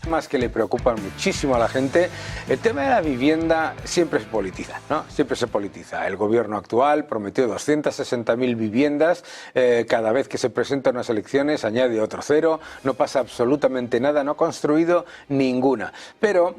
Temas que le preocupan muchísimo a la gente. El tema de la vivienda siempre se politiza, ¿no? Siempre se politiza. El gobierno actual prometió 260.000 viviendas. Cada vez que se presentan unas elecciones añade otro cero. No pasa absolutamente nada. No ha construido ninguna. Pero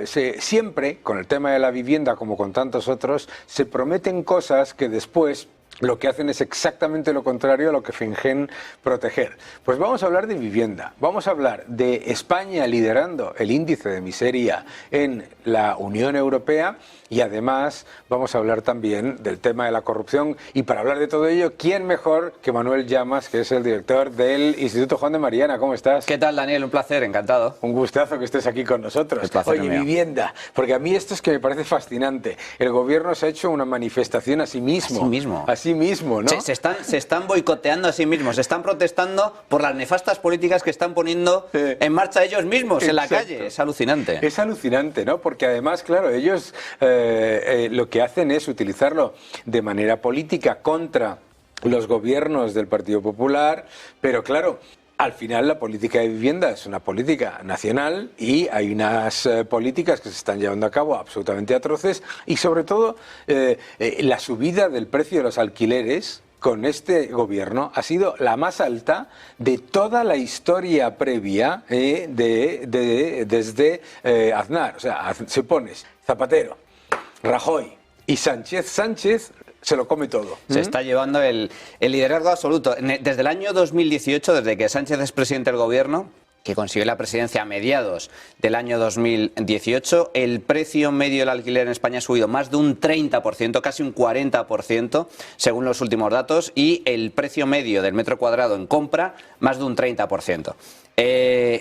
siempre, con el tema de la vivienda, como con tantos otros, se prometen cosas que después lo que hacen es exactamente lo contrario a lo que fingen proteger. Pues vamos a hablar de vivienda, vamos a hablar de España liderando el índice de miseria en la Unión Europea y además vamos a hablar también del tema de la corrupción. Y para hablar de todo ello, ¿quién mejor que Manuel Llamas, que es el director del Instituto Juan de Mariana? ¿Cómo estás? ¿Qué tal, Daniel? Un placer, encantado. Un gustazo que estés aquí con nosotros. El placer Oye, mío. Vivienda, porque a mí esto es que me parece fascinante. El gobierno se ha hecho una manifestación a sí mismo. A sí mismo, ¿no? Se están boicoteando a sí mismos, se están protestando por las nefastas políticas que están poniendo en marcha ellos mismos en la calle. Es alucinante. Es alucinante, ¿no? Porque además, claro, ellos lo que hacen es utilizarlo de manera política contra los gobiernos del Partido Popular, pero claro, al final la política de vivienda es una política nacional y hay unas políticas que se están llevando a cabo absolutamente atroces y sobre todo la subida del precio de los alquileres con este gobierno ha sido la más alta de toda la historia previa desde Aznar. O sea, se pones Zapatero, Rajoy y Sánchez se lo come todo. Se está llevando el liderazgo absoluto. Desde el año 2018, desde que Sánchez es presidente del gobierno, que consiguió la presidencia a mediados del año 2018, el precio medio del alquiler en España ha subido más de un 30%, casi un 40%, según los últimos datos, y el precio medio del metro cuadrado en compra, más de un 30%.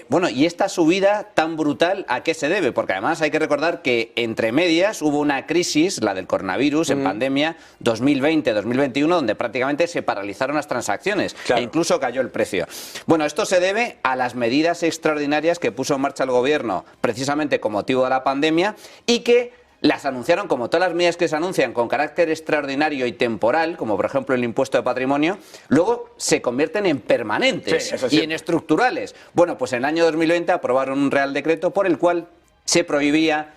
Bueno, y esta subida tan brutal, ¿a qué se debe? Porque además hay que recordar que entre medias hubo una crisis, la del coronavirus, en pandemia 2020-2021, donde prácticamente se paralizaron las transacciones e incluso cayó el precio. Bueno, esto se debe a las medidas extraordinarias que puso en marcha el gobierno precisamente con motivo de la pandemia y que las anunciaron, como todas las medidas que se anuncian, con carácter extraordinario y temporal, como por ejemplo el impuesto de patrimonio, luego se convierten en permanentes y en estructurales. Bueno, pues en el año 2020 aprobaron un Real Decreto por el cual se prohibía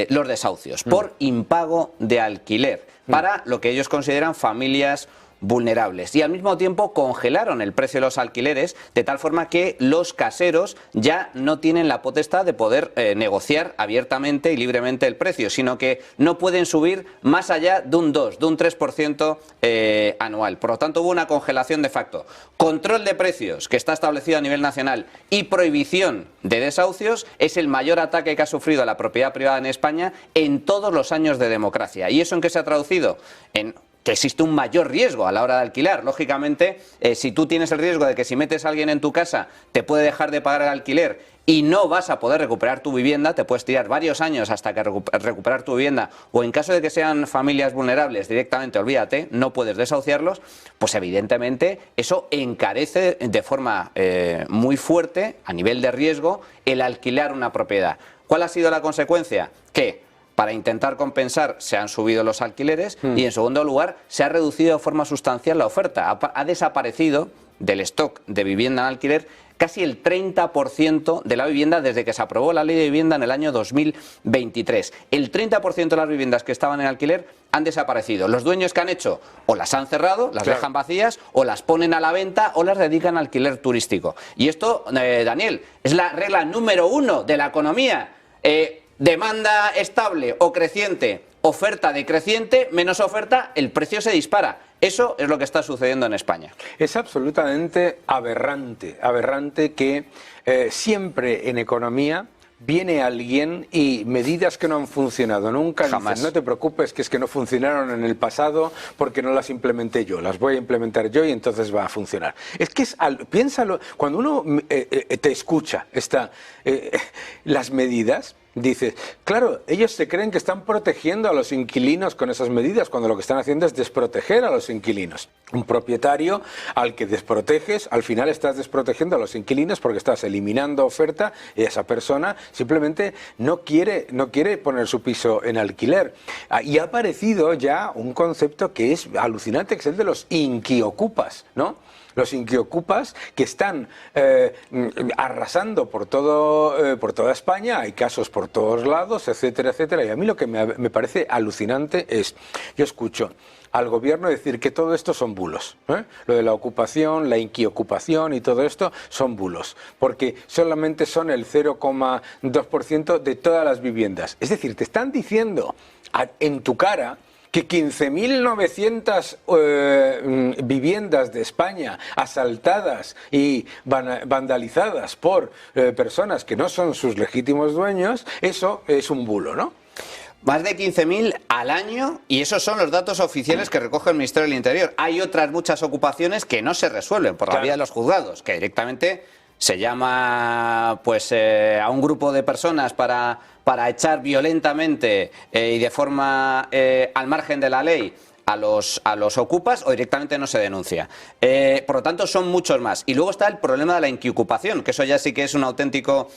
los desahucios por impago de alquiler para lo que ellos consideran familias vulnerables, y al mismo tiempo congelaron el precio de los alquileres de tal forma que los caseros ya no tienen la potestad de poder negociar abiertamente y libremente el precio, sino que no pueden subir más allá de un 2, de un 3% anual. Por lo tanto, hubo una congelación de facto. Control de precios, que está establecido a nivel nacional, y prohibición de desahucios es el mayor ataque que ha sufrido la propiedad privada en España en todos los años de democracia. ¿Y eso en qué se ha traducido? En que existe un mayor riesgo a la hora de alquilar. Lógicamente, si tú tienes el riesgo de que si metes a alguien en tu casa te puede dejar de pagar el alquiler y no vas a poder recuperar tu vivienda, te puedes tirar varios años hasta que recuperar tu vivienda, o en caso de que sean familias vulnerables directamente, olvídate, no puedes desahuciarlos, pues evidentemente eso encarece de forma muy fuerte, a nivel de riesgo, el alquilar una propiedad. ¿Cuál ha sido la consecuencia? Que para intentar compensar se han subido los alquileres y en segundo lugar se ha reducido de forma sustancial la oferta. Ha desaparecido del stock de vivienda en alquiler casi el 30% de la vivienda desde que se aprobó la ley de vivienda en el año 2023. El 30% de las viviendas que estaban en alquiler han desaparecido. Los dueños, que han hecho, o las han cerrado, las dejan vacías, o las ponen a la venta, o las dedican al alquiler turístico. Y esto, Daniel, es la regla número 1 de la economía. Demanda estable o creciente, oferta decreciente, menos oferta, el precio se dispara. Eso es lo que está sucediendo en España. Es absolutamente aberrante que siempre en economía viene alguien y medidas que no han funcionado nunca, jamás. Dicen, no te preocupes, que es que no funcionaron en el pasado porque no las implementé yo, las voy a implementar yo y entonces va a funcionar. Es que piénsalo, cuando uno te escucha las medidas, dices, claro, ellos se creen que están protegiendo a los inquilinos con esas medidas, cuando lo que están haciendo es desproteger a los inquilinos. Un propietario al que desproteges, al final estás desprotegiendo a los inquilinos porque estás eliminando oferta y esa persona simplemente no quiere poner su piso en alquiler. Y ha aparecido ya un concepto que es alucinante, que es el de los inquiocupas, ¿no? los inquiocupas, que están arrasando por toda España, hay casos por todos lados, etcétera, etcétera. Y a mí lo que me parece alucinante es, yo escucho al gobierno decir que todo esto son bulos, ¿eh? Lo de la ocupación, la inquiocupación y todo esto son bulos, porque solamente son el 0,2% de todas las viviendas. Es decir, te están diciendo en tu cara que 15.900 viviendas de España asaltadas y vandalizadas por personas que no son sus legítimos dueños, eso es un bulo, ¿no? Más de 15.000 al año, y esos son los datos oficiales que recoge el Ministerio del Interior. Hay otras muchas ocupaciones que no se resuelven por la vía de los juzgados, que directamente se llama pues a un grupo de personas para echar violentamente y de forma al margen de la ley a los ocupas, o directamente no se denuncia. Por lo tanto, son muchos más. Y luego está el problema de la inquiocupación, que eso ya sí que es un auténtico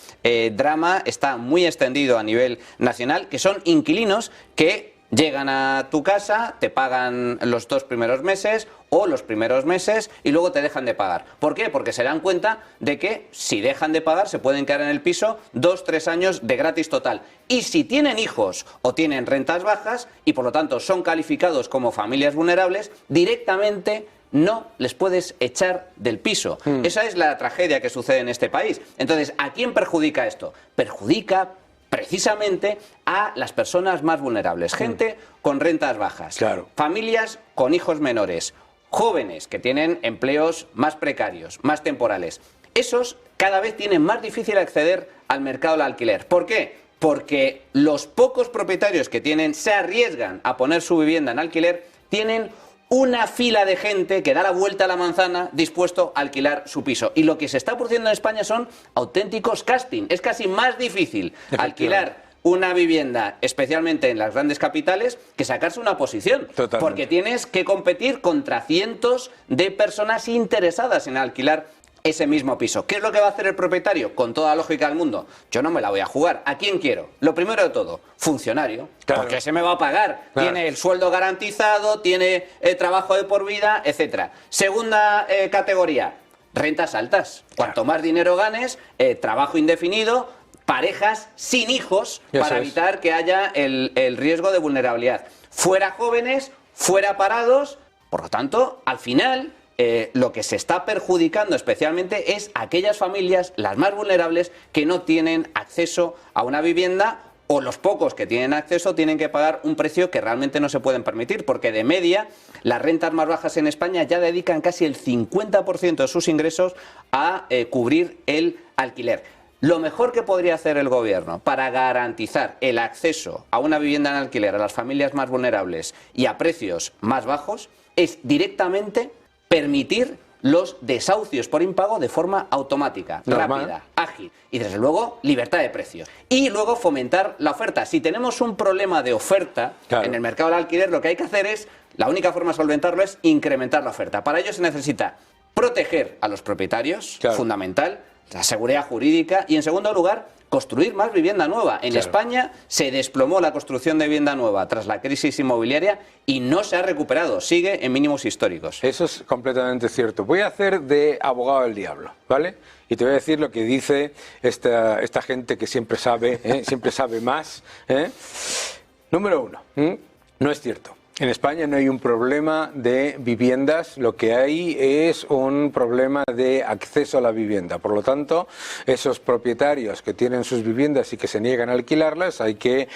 drama, está muy extendido a nivel nacional, que son inquilinos que llegan a tu casa, te pagan los 2 primeros meses o los primeros meses y luego te dejan de pagar. ¿Por qué? Porque se dan cuenta de que si dejan de pagar se pueden quedar en el piso 2-3 años de gratis total. Y si tienen hijos o tienen rentas bajas y por lo tanto son calificados como familias vulnerables, directamente no les puedes echar del piso. Esa es la tragedia que sucede en este país. Entonces, ¿a quién perjudica esto? Perjudica precisamente a las personas más vulnerables, gente con rentas bajas, familias con hijos menores, jóvenes que tienen empleos más precarios, más temporales. Esos cada vez tienen más difícil acceder al mercado del alquiler. ¿Por qué? Porque los pocos propietarios que tienen se arriesgan a poner su vivienda en alquiler, tienen una fila de gente que da la vuelta a la manzana dispuesto a alquilar su piso. Y lo que se está produciendo en España son auténticos casting. Es casi más difícil alquilar una vivienda, especialmente en las grandes capitales, que sacarse una posición. Totalmente. Porque tienes que competir contra cientos de personas interesadas en alquilar ese mismo piso. ¿Qué es lo que va a hacer el propietario? Con toda la lógica del mundo. Yo no me la voy a jugar. ¿A quién quiero? Lo primero de todo, funcionario. Claro. Porque se me va a pagar. Claro. Tiene el sueldo garantizado, tiene trabajo de por vida, etcétera. Segunda categoría, rentas altas. Cuanto más dinero ganes, trabajo indefinido, parejas sin hijos, para evitar que haya el riesgo de vulnerabilidad. Fuera jóvenes, fuera parados. Por lo tanto, al final, lo que se está perjudicando especialmente es aquellas familias, las más vulnerables, que no tienen acceso a una vivienda, o los pocos que tienen acceso tienen que pagar un precio que realmente no se pueden permitir, porque de media las rentas más bajas en España ya dedican casi el 50% de sus ingresos a cubrir el alquiler. Lo mejor que podría hacer el gobierno para garantizar el acceso a una vivienda en alquiler a las familias más vulnerables y a precios más bajos es directamente permitir los desahucios por impago de forma automática, rápida, ágil y desde luego libertad de precios. Y luego fomentar la oferta. Si tenemos un problema de oferta en el mercado del alquiler, lo que hay que hacer es, la única forma de solventarlo es incrementar la oferta. Para ello se necesita proteger a los propietarios, fundamental, la seguridad jurídica, y en segundo lugar, construir más vivienda nueva. En España se desplomó la construcción de vivienda nueva tras la crisis inmobiliaria y no se ha recuperado, sigue en mínimos históricos. Eso es completamente cierto. Voy a hacer de abogado del diablo, ¿vale? Y te voy a decir lo que dice esta gente que siempre sabe, siempre sabe más. Número uno, no es cierto. En España no hay un problema de viviendas, lo que hay es un problema de acceso a la vivienda. Por lo tanto, esos propietarios que tienen sus viviendas y que se niegan a alquilarlas, hay que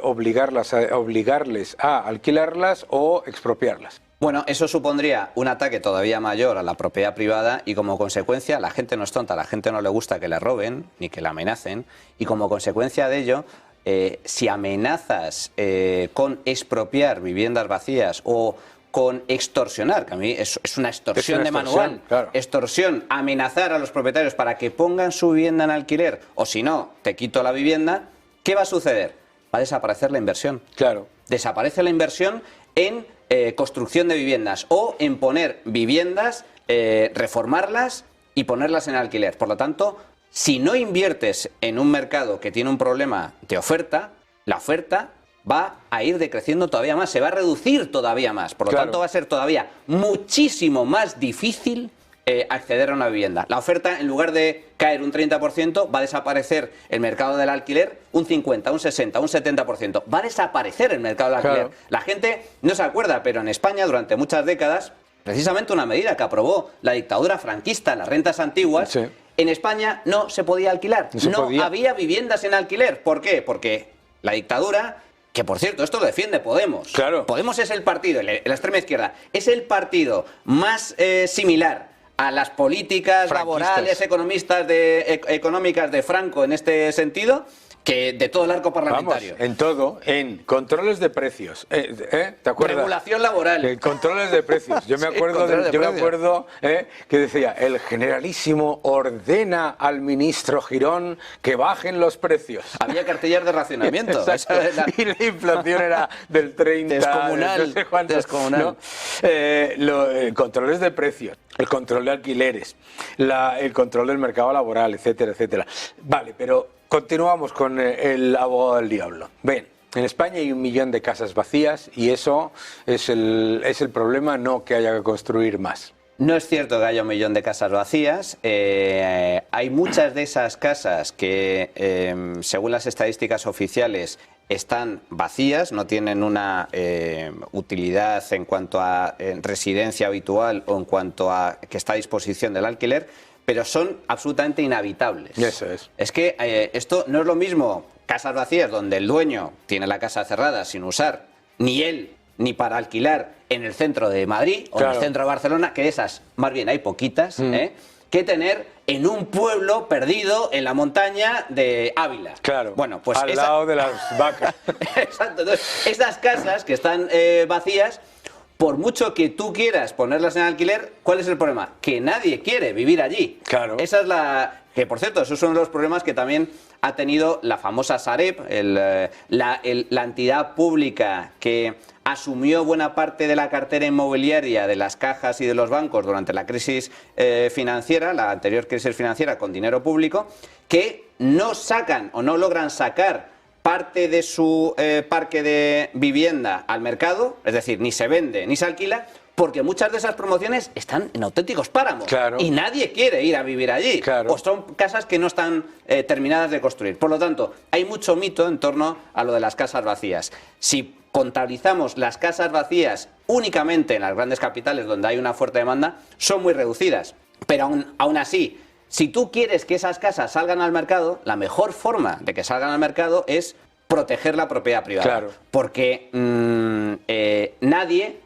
obligarles a alquilarlas o expropiarlas. Bueno, eso supondría un ataque todavía mayor a la propiedad privada y como consecuencia, la gente no es tonta, a la gente no le gusta que le roben ni que la amenacen y como consecuencia de ello, si amenazas con expropiar viviendas vacías o con extorsionar, que a mí es una extorsión de manual, extorsión, amenazar a los propietarios para que pongan su vivienda en alquiler o si no, te quito la vivienda, ¿qué va a suceder? Va a desaparecer la inversión. Desaparece la inversión en construcción de viviendas o en poner viviendas, reformarlas y ponerlas en alquiler. Por lo tanto, si no inviertes en un mercado que tiene un problema de oferta, la oferta va a ir decreciendo todavía más, se va a reducir todavía más. Por lo tanto, va a ser todavía muchísimo más difícil acceder a una vivienda. La oferta, en lugar de caer un 30%, va a desaparecer el mercado del alquiler un 50, un 60, un 70%. Va a desaparecer el mercado del alquiler. Claro. La gente no se acuerda, pero en España durante muchas décadas, precisamente una medida que aprobó la dictadura franquista, las rentas antiguas, Sí. en España no se podía alquilar. No había viviendas en alquiler. ¿Por qué? Porque la dictadura, que por cierto, esto lo defiende Podemos. Claro. Podemos es el partido, la extrema izquierda, es el partido más similar a las políticas laborales, económicas de Franco en este sentido, que de todo el arco parlamentario. Vamos, en todo, en controles de precios, ¿te acuerdas? Regulación laboral. Controles de precios. Yo me acuerdo, que decía, el generalísimo ordena al ministro Girón que bajen los precios. Había cartillas de racionamiento. Y la inflación era del 30. Descomunal. No sé cuántos, Descomunal. ¿no? Controles de precios, el control de alquileres, el control del mercado laboral, etcétera, etcétera. Vale, pero continuamos con el abogado del diablo. Ven, en España hay 1 millón de casas vacías y eso es el problema, no que haya que construir más. No es cierto que haya 1 millón de casas vacías. Hay muchas de esas casas que, según las estadísticas oficiales, están vacías, no tienen una utilidad en cuanto a residencia habitual o en cuanto a que está a disposición del alquiler, pero son absolutamente inhabitables. Eso es. Es que esto no es lo mismo casas vacías donde el dueño tiene la casa cerrada sin usar, ni él, ni para alquilar en el centro de Madrid o en el centro de Barcelona, que esas más bien hay poquitas, que tener en un pueblo perdido en la montaña de Ávila. Claro, bueno, pues al lado de las vacas. Exacto. Entonces, esas casas que están vacías, por mucho que tú quieras ponerlas en alquiler, ¿cuál es el problema? Que nadie quiere vivir allí. Claro. Esa es la... Que, por cierto, esos son los problemas que también ha tenido la famosa Sareb, la entidad pública que asumió buena parte de la cartera inmobiliaria de las cajas y de los bancos durante la crisis financiera, la anterior crisis financiera con dinero público, que no sacan o no logran sacar parte de su parque de vivienda al mercado, es decir, ni se vende ni se alquila, porque muchas de esas promociones están en auténticos páramos. Claro. Y nadie quiere ir a vivir allí. Claro. O son casas que no están terminadas de construir. Por lo tanto, hay mucho mito en torno a lo de las casas vacías. Si contabilizamos las casas vacías únicamente en las grandes capitales donde hay una fuerte demanda, son muy reducidas. Pero aún así, si tú quieres que esas casas salgan al mercado, la mejor forma de que salgan al mercado es proteger la propiedad privada. Claro. Porque nadie,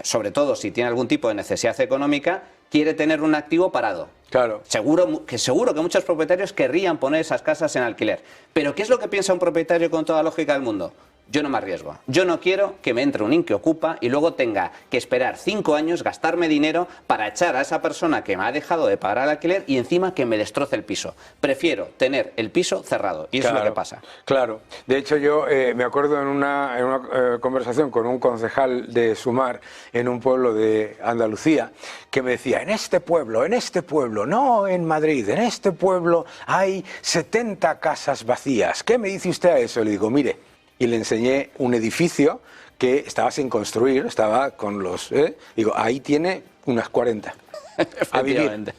sobre todo si tiene algún tipo de necesidad económica, quiere tener un activo parado. Claro. Seguro que muchos propietarios querrían poner esas casas en alquiler. Pero ¿qué es lo que piensa un propietario con toda lógica del mundo? Yo no me arriesgo. Yo no quiero que me entre un inquiocupa y luego tenga que esperar 5 años, gastarme dinero para echar a esa persona que me ha dejado de pagar el alquiler y encima que me destroce el piso. Prefiero tener el piso cerrado y eso es lo que pasa. Claro. De hecho, yo me acuerdo en una conversación con un concejal de Sumar en un pueblo de Andalucía que me decía, en este pueblo, no en Madrid, en este pueblo hay 70 casas vacías. ¿Qué me dice usted a eso? Le digo, mire, y le enseñé un edificio que estaba sin construir, estaba con los... Digo, ahí tiene unas 40. A vivir.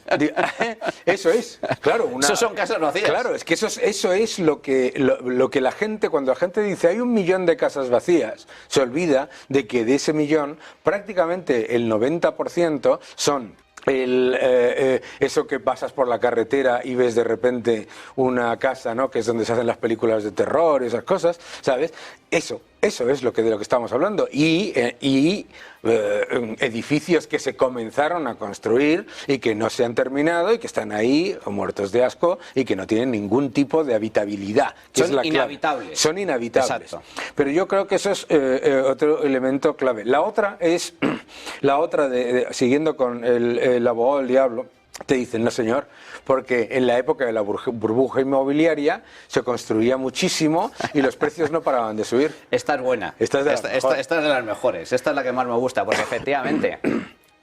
Eso es, claro. Eso son casas vacías. Claro, es que eso es lo que la gente, cuando la gente dice hay 1 millón de casas vacías, se olvida de que de ese millón prácticamente el 90% son... eso que pasas por la carretera y ves de repente una casa, ¿no? Que es donde se hacen las películas de terror, esas cosas, ¿sabes? Eso es de lo que estamos hablando. Y edificios que se comenzaron a construir y que no se han terminado y que están ahí muertos de asco y que no tienen ningún tipo de habitabilidad. Son inhabitables. Son inhabitables. Exacto. Pero yo creo que eso es otro elemento clave. La otra es, siguiendo con el abogado del diablo, te dicen, no señor, porque en la época de la burbuja inmobiliaria se construía muchísimo y los precios no paraban de subir. Esta es buena. Esta es de las mejores. Esta es la que más me gusta, porque efectivamente,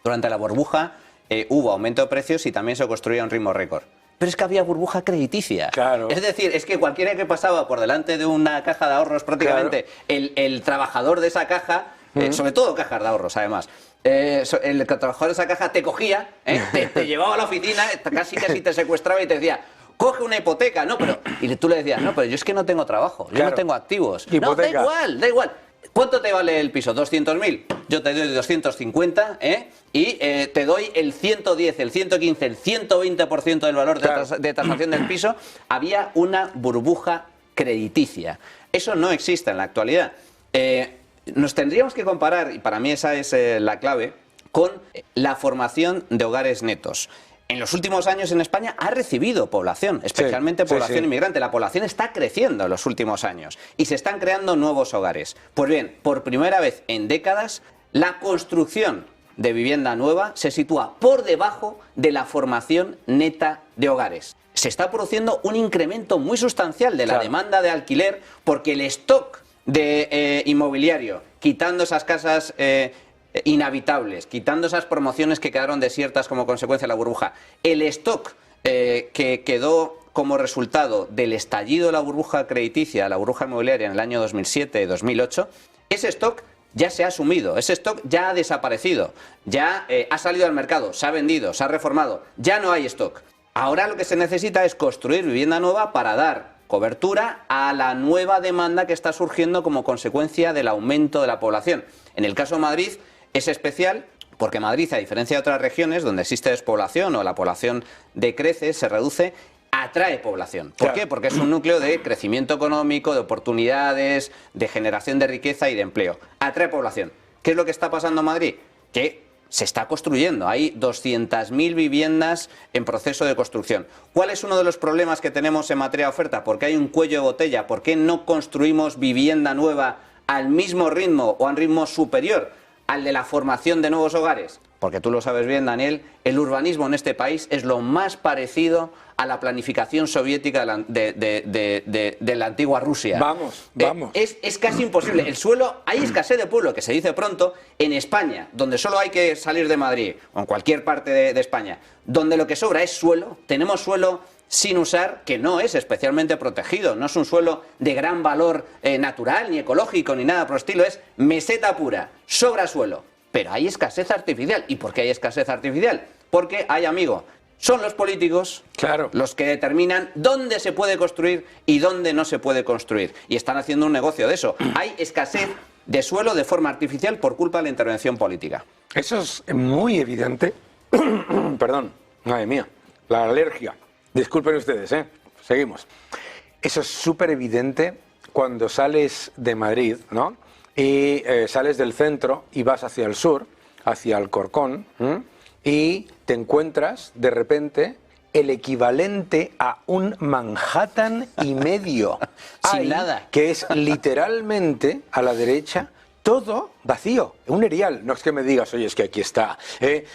durante la burbuja hubo aumento de precios y también se construía a un ritmo récord. Pero es que había burbuja crediticia. Claro. Es decir, es que cualquiera que pasaba por delante de una caja de ahorros, prácticamente, claro, el trabajador de esa caja, sobre todo cajas de ahorros además, el trabajador de esa caja te cogía, te llevaba a la oficina, casi te secuestraba y te decía, coge una hipoteca, ¿no? Y tú le decías, no, pero yo es que no tengo trabajo, yo no tengo activos. Hipoteca. No, da igual. ¿Cuánto te vale el piso? 200.000. Yo te doy 250, y te doy el 110, el 115, el 120% del valor de tasación del piso. Había una burbuja crediticia. Eso no existe en la actualidad. Nos tendríamos que comparar, y para mí esa es la clave, con la formación de hogares netos. En los últimos años en España ha recibido población, especialmente población inmigrante. La población está creciendo en los últimos años y se están creando nuevos hogares. Pues bien, por primera vez en décadas, la construcción de vivienda nueva se sitúa por debajo de la formación neta de hogares. Se está produciendo un incremento muy sustancial de la demanda de alquiler porque el stock de inmobiliario, quitando esas casas inhabitables, quitando esas promociones que quedaron desiertas como consecuencia de la burbuja, el stock que quedó como resultado del estallido de la burbuja crediticia, la burbuja inmobiliaria en el año 2007-2008, ese stock ya se ha asumido, ese stock ya ha desaparecido, ya ha salido al mercado, se ha vendido, se ha reformado, ya no hay stock. Ahora lo que se necesita es construir vivienda nueva para dar cobertura a la nueva demanda que está surgiendo como consecuencia del aumento de la población. En el caso de Madrid es especial porque Madrid, a diferencia de otras regiones donde existe despoblación o la población decrece, se reduce, atrae población. ¿Por qué? Porque es un núcleo de crecimiento económico, de oportunidades, de generación de riqueza y de empleo. Atrae población. ¿Qué es lo que está pasando en Madrid? Que se está construyendo. Hay 200.000 viviendas en proceso de construcción. ¿Cuál es uno de los problemas que tenemos en materia de oferta? ¿Por qué hay un cuello de botella? ¿Por qué no construimos vivienda nueva al mismo ritmo o a un ritmo superior al de la formación de nuevos hogares? Porque tú lo sabes bien, Daniel, el urbanismo en este país es lo más parecido a la planificación soviética de la antigua Rusia. Vamos. Es casi imposible. El suelo, hay escasez de pueblo, que se dice pronto, en España, donde solo hay que salir de Madrid, o en cualquier parte de España, donde lo que sobra es suelo. Tenemos suelo sin usar, que no es especialmente protegido, no es un suelo de gran valor natural, ni ecológico, ni nada por el estilo, es meseta pura, sobra suelo. Pero hay escasez artificial. ¿Y por qué hay escasez artificial? Porque hay, amigo, son los políticos los que determinan dónde se puede construir y dónde no se puede construir. Y están haciendo un negocio de eso. Hay escasez de suelo de forma artificial por culpa de la intervención política. Eso es muy evidente. Perdón, madre mía, la alergia. Disculpen ustedes, seguimos. Eso es súper evidente cuando sales de Madrid, ¿no? Y sales del centro y vas hacia el sur, hacia Alcorcón, y te encuentras de repente el equivalente a un Manhattan y medio. Sin nada. Que es literalmente a la derecha todo vacío, un erial. No es que me digas, oye, es que aquí está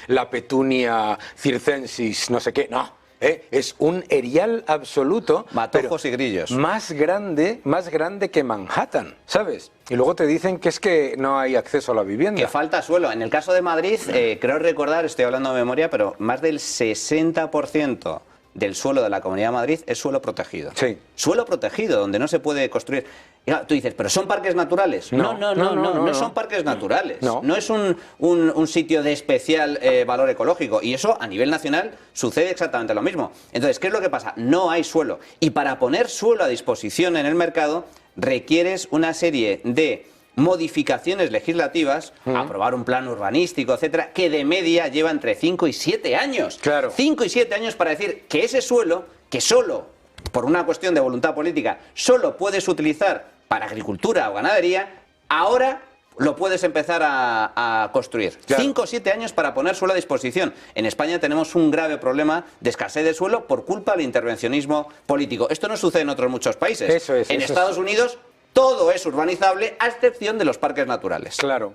la Petunia circensis, no sé qué, no. Es un erial absoluto, matojos y grillos, más grande que Manhattan, ¿sabes? Y luego te dicen que es que no hay acceso a la vivienda. Que falta suelo. En el caso de Madrid, creo recordar, estoy hablando de memoria, pero más del 60% del suelo de la Comunidad de Madrid es suelo protegido. Sí. Suelo protegido, donde no se puede construir. Y tú dices, ¿pero son parques naturales? No son parques naturales. No es un sitio de especial valor ecológico. Y eso, a nivel nacional, sucede exactamente lo mismo. Entonces, ¿qué es lo que pasa? No hay suelo. Y para poner suelo a disposición en el mercado, requieres una serie de modificaciones legislativas, aprobar un plan urbanístico, etcétera, que de media lleva entre 5 y 7 años. Claro. 5 y 7 años para decir que ese suelo, que solo, por una cuestión de voluntad política, solo puedes utilizar para agricultura o ganadería, ahora lo puedes empezar a construir. Claro. 5 o 7 años para poner suelo a disposición. En España tenemos un grave problema de escasez de suelo por culpa del intervencionismo político. Esto no sucede en otros muchos países. Eso es, en Estados Unidos todo es urbanizable, a excepción de los parques naturales. Claro.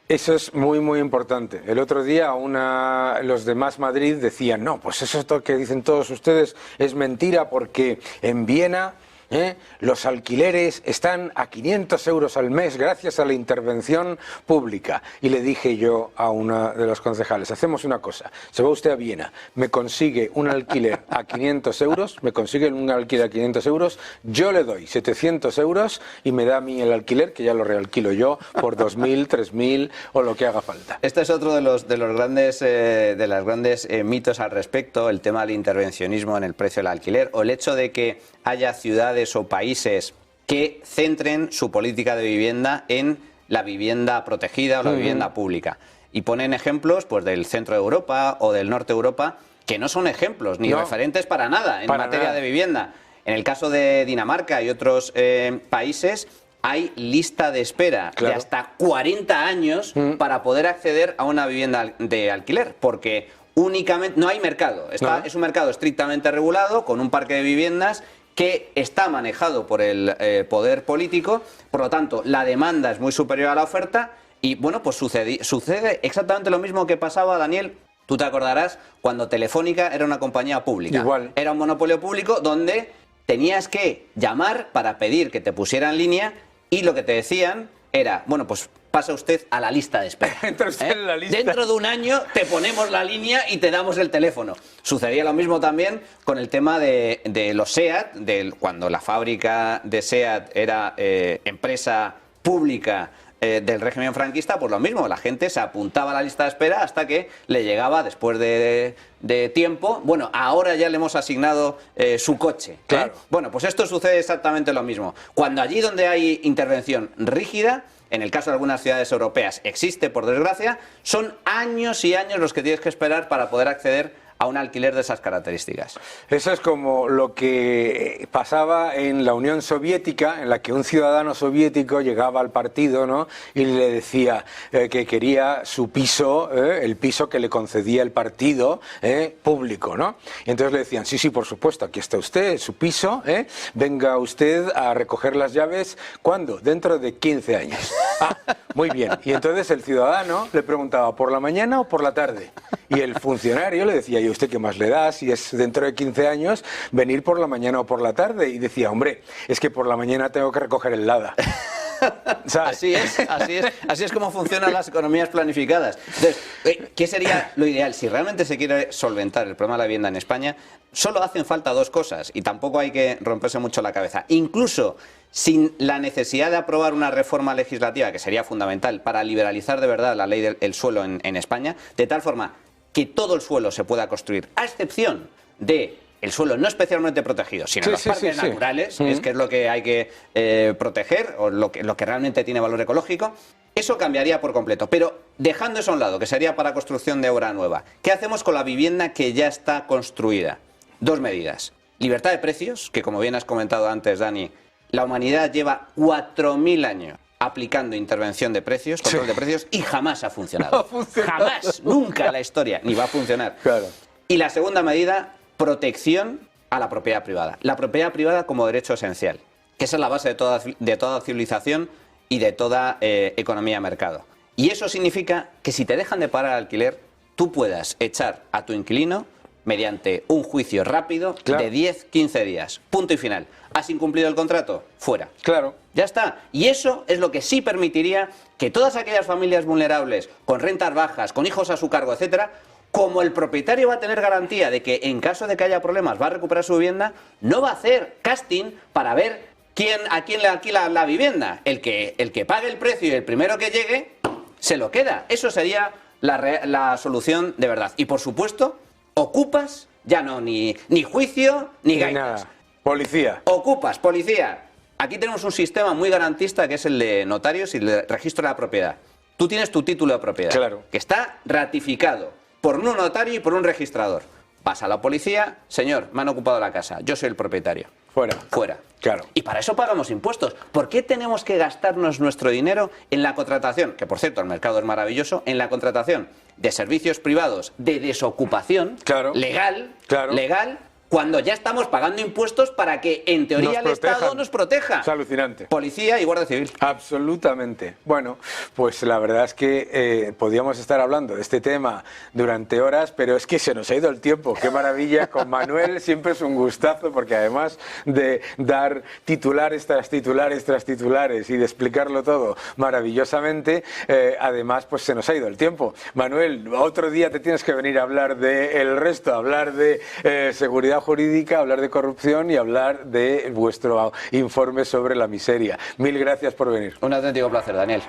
Eso es muy, muy importante. El otro día los de Más Madrid decían, no, pues eso es lo que dicen todos ustedes es mentira porque en Viena los alquileres están a 500 euros al mes gracias a la intervención pública. Y le dije yo a una de los concejales, hacemos una cosa, se va usted a Viena, me consigue un alquiler a 500 euros, yo le doy 700 euros y me da a mí el alquiler, que ya lo realquilo yo, por 2.000, 3.000 o lo que haga falta. Este es otro de los grandes mitos al respecto, el tema del intervencionismo en el precio del alquiler, o el hecho de que haya ciudades o países que centren su política de vivienda en la vivienda protegida o la vivienda pública. Y ponen ejemplos pues del centro de Europa o del norte de Europa que no son ejemplos ni referentes para nada en materia de vivienda. En el caso de Dinamarca y otros países hay lista de espera de hasta 40 años para poder acceder a una vivienda de alquiler, porque únicamente no hay mercado. Es un mercado estrictamente regulado con un parque de viviendas que está manejado por el poder político, por lo tanto la demanda es muy superior a la oferta y bueno, pues sucede exactamente lo mismo que pasaba, Daniel, tú te acordarás, cuando Telefónica era una compañía pública. Igual. Era un monopolio público donde tenías que llamar para pedir que te pusieran línea y lo que te decían era, bueno, pues pasa usted a la lista de espera. Entra usted en la lista. Dentro de un año te ponemos la línea y te damos el teléfono. Sucedía lo mismo también con el tema de los SEAT, cuando la fábrica de SEAT era empresa pública del régimen franquista, pues lo mismo, la gente se apuntaba a la lista de espera hasta que le llegaba después de tiempo, bueno, ahora ya le hemos asignado su coche. Claro. Bueno, pues esto sucede exactamente lo mismo. Cuando allí donde hay intervención rígida, en el caso de algunas ciudades europeas existe, por desgracia, son años y años los que tienes que esperar para poder acceder a un alquiler de esas características. Eso es como lo que pasaba en la Unión Soviética, en la que un ciudadano soviético llegaba al partido, ¿no?, y le decía que quería su piso, el piso que le concedía el partido público, ¿no? Y entonces le decían, sí, por supuesto, aquí está usted, su piso, venga usted a recoger las llaves, ¿cuándo? Dentro de 15 años. Ah, muy bien. Y entonces el ciudadano le preguntaba, ¿por la mañana o por la tarde? Y el funcionario le decía, ¿y usted qué más le da? Si es dentro de 15 años, venir por la mañana o por la tarde. Y decía, hombre, es que por la mañana tengo que recoger el Lada. Así es como funcionan las economías planificadas. Entonces, ¿qué sería lo ideal? Si realmente se quiere solventar el problema de la vivienda en España, solo hacen falta dos cosas y tampoco hay que romperse mucho la cabeza. Incluso sin la necesidad de aprobar una reforma legislativa, que sería fundamental para liberalizar de verdad la ley del suelo en España, de tal forma que todo el suelo se pueda construir, a excepción de el suelo no especialmente protegido, sino los parques naturales, que es lo que hay que proteger, o lo que realmente tiene valor ecológico, eso cambiaría por completo. Pero dejando eso a un lado, que sería para construcción de obra nueva, ¿qué hacemos con la vivienda que ya está construida? Dos medidas. Libertad de precios, que como bien has comentado antes, Dani, la humanidad lleva 4.000 años aplicando intervención de precios, control de precios, y jamás ha funcionado. Jamás, nunca en la historia, ni va a funcionar. Claro. Y la segunda medida, protección a la propiedad privada. La propiedad privada como derecho esencial, que esa es la base de toda civilización y de toda economía de mercado. Y eso significa que si te dejan de pagar el alquiler, tú puedas echar a tu inquilino mediante un juicio rápido de 10-15 días. Punto y final. ¿Has incumplido el contrato? Fuera. Claro. Ya está. Y eso es lo que sí permitiría que todas aquellas familias vulnerables, con rentas bajas, con hijos a su cargo, etcétera, como el propietario va a tener garantía de que en caso de que haya problemas va a recuperar su vivienda, no va a hacer casting para ver a quién le alquila la vivienda. El que pague el precio y el primero que llegue, se lo queda. Eso sería la solución de verdad. Y por supuesto, ocupas, ya no ni juicio ni gaitas. Nada. Policía. Ocupas, policía. Aquí tenemos un sistema muy garantista que es el de notarios y el de registro de la propiedad. Tú tienes tu título de propiedad, que está ratificado por un notario y por un registrador. Vas a la policía, señor, me han ocupado la casa, yo soy el propietario. Fuera. Fuera. Claro. Y para eso pagamos impuestos. ¿Por qué tenemos que gastarnos nuestro dinero en la contratación? Que por cierto, el mercado es maravilloso, en la contratación de servicios privados de desocupación legal, cuando ya estamos pagando impuestos para que, en teoría, el Estado nos proteja. Es alucinante. Policía y Guardia Civil. Absolutamente. Bueno, pues la verdad es que podíamos estar hablando de este tema durante horas, pero es que se nos ha ido el tiempo. Qué maravilla. Con Manuel siempre es un gustazo, porque además de dar titulares tras titulares tras titulares y de explicarlo todo maravillosamente, además pues se nos ha ido el tiempo. Manuel, otro día te tienes que venir a hablar del resto, hablar de seguridad jurídica, hablar de corrupción y hablar de vuestro informe sobre la miseria. Mil gracias por venir. Un auténtico placer, Daniel.